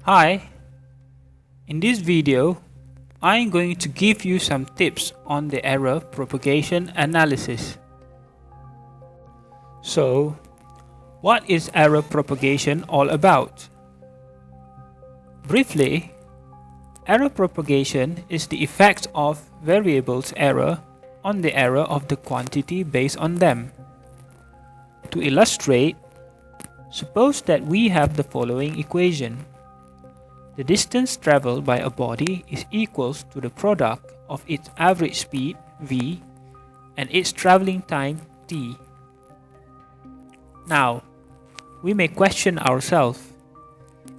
Hi, in this video, I'm going to give you some tips on the error propagation analysis. So, what is error propagation all about? Briefly, error propagation is the effect of variables' error on the error of the quantity based on them. To illustrate, suppose that we have the following equation. The distance traveled by a body is equals to the product of its average speed v and its traveling time t. Now, we may question ourselves,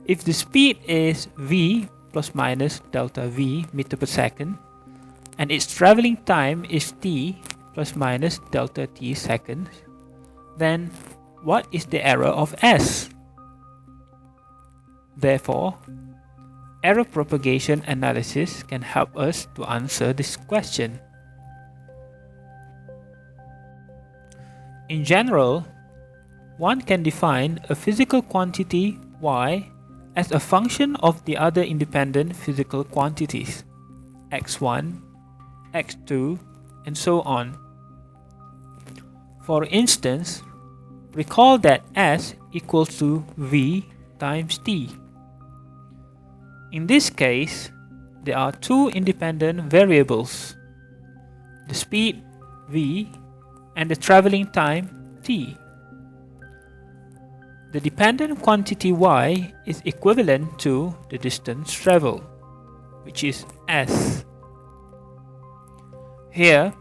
if the speed is v plus minus delta v meter per second and its traveling time is t plus minus delta t seconds, then what is the error of s? Therefore, error propagation analysis can help us to answer this question. In general, one can define a physical quantity y as a function of the other independent physical quantities x1, x2, and so on. For instance, recall that s equals to v times t. In this case, there are two independent variables, the speed v and the traveling time t. The dependent quantity y is equivalent to the distance traveled, which is s. Here,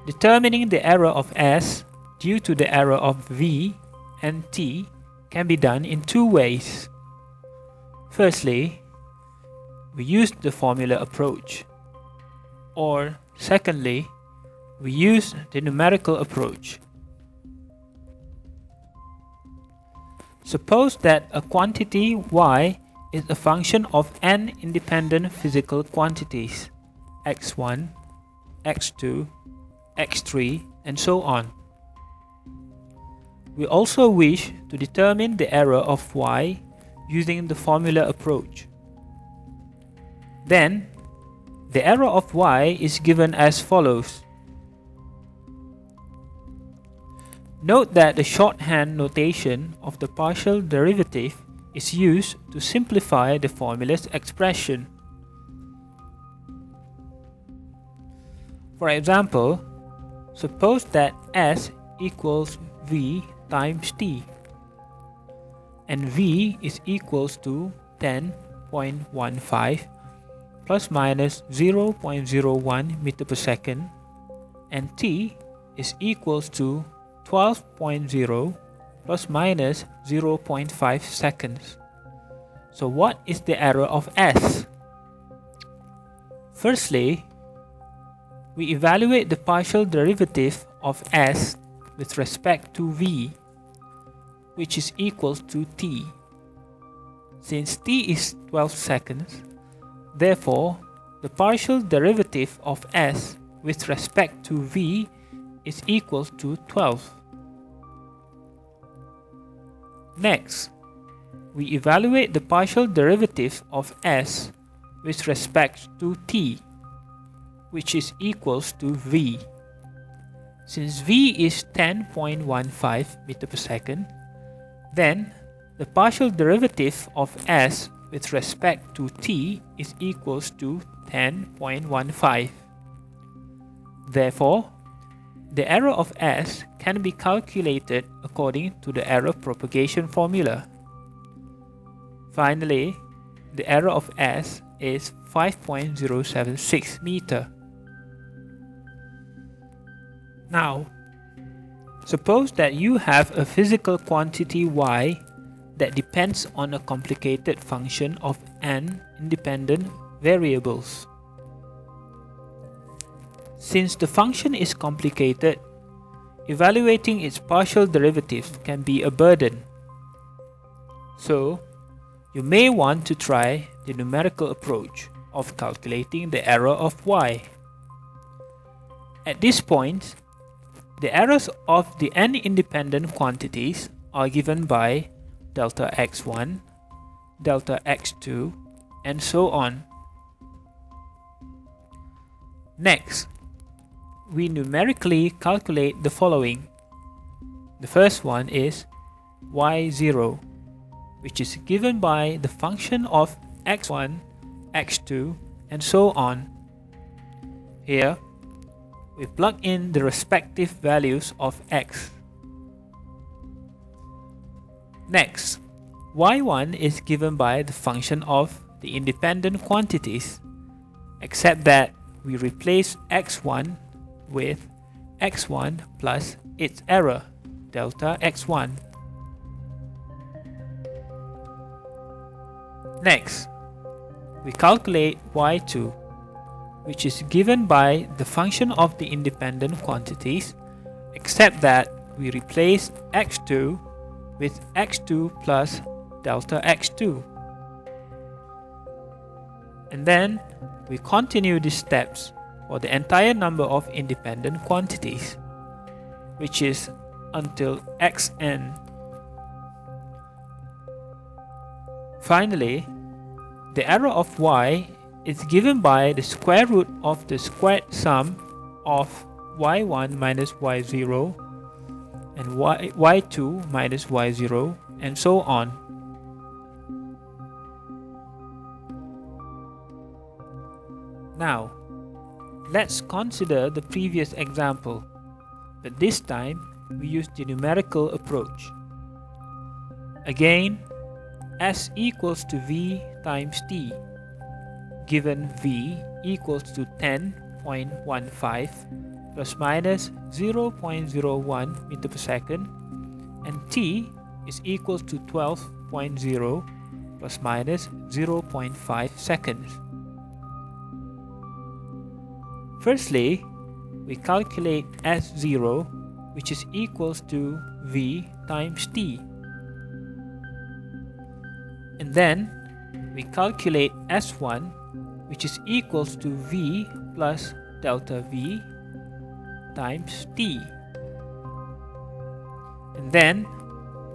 determining the error of s due to the error of v and t can be done in two ways. Firstly, we use the formula approach, or secondly, we use the numerical approach. Suppose that a quantity y is a function of n independent physical quantities x1, x2, x3, and so on. We also wish to determine the error of y using the formula approach. Then, the error of y is given as follows. Note that the shorthand notation of the partial derivative is used to simplify the formula's expression. For example, suppose that s equals v times t, and v is equals to 10.15 plus minus 0.01 meter per second, and t is equals to 12.0 plus minus 0.5 seconds. So what is the error of s? Firstly, we evaluate the partial derivative of s with respect to v, which is equals to t. Since t is 12 seconds, therefore, the partial derivative of s with respect to v is equals to 12. Next, we evaluate the partial derivative of s with respect to t, which is equals to v. Since v is 10.15 meter per second, then the partial derivative of s with respect to t is equals to 10.15. Therefore, the error of s can be calculated according to the error propagation formula. Finally, the error of s is 5.076 meter. Now, suppose that you have a physical quantity y that depends on a complicated function of n independent variables. Since the function is complicated, evaluating its partial derivative can be a burden. So, you may want to try the numerical approach of calculating the error of y. At this point, the errors of the n independent quantities are given by delta x1, delta x2, and so on. Next, we numerically calculate the following. The first one is y0, which is given by the function of x1, x2, and so on. Here, we plug in the respective values of x. Next, y1 is given by the function of the independent quantities, except that we replace x1 with x1 plus its error, delta x1. Next, we calculate y2, which is given by the function of the independent quantities, except that we replace x2 with x2 plus delta x2. And then we continue these steps for the entire number of independent quantities, which is until xn. Finally, the error of y is given by the square root of the squared sum of y1 minus y0 and y2 minus y0, and so on. Now, let's consider the previous example, but this time we use the numerical approach. Again, S equals to V times T, given V equals to 10.15 plus minus 0.01 meter per second, and T is equal to 12.0 plus minus 0.5 seconds. Firstly, we calculate S0, which is equals to V times T. And then we calculate S1, which is equals to V plus delta V times T. And then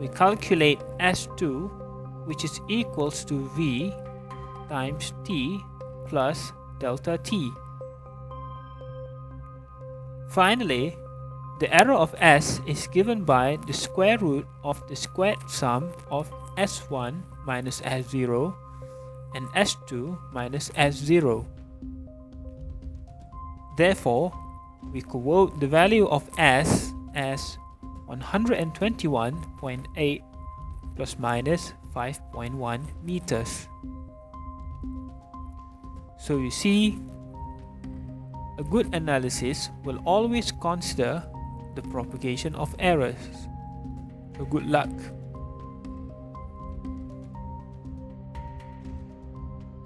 we calculate S2, which is equals to V times T plus delta T. Finally, the error of S is given by the square root of the squared sum of S1 minus S0 and S2 minus S0. Therefore, we quote the value of S as 121.8 plus minus 5.1 meters. So you see, a good analysis will always consider the propagation of errors. So good luck.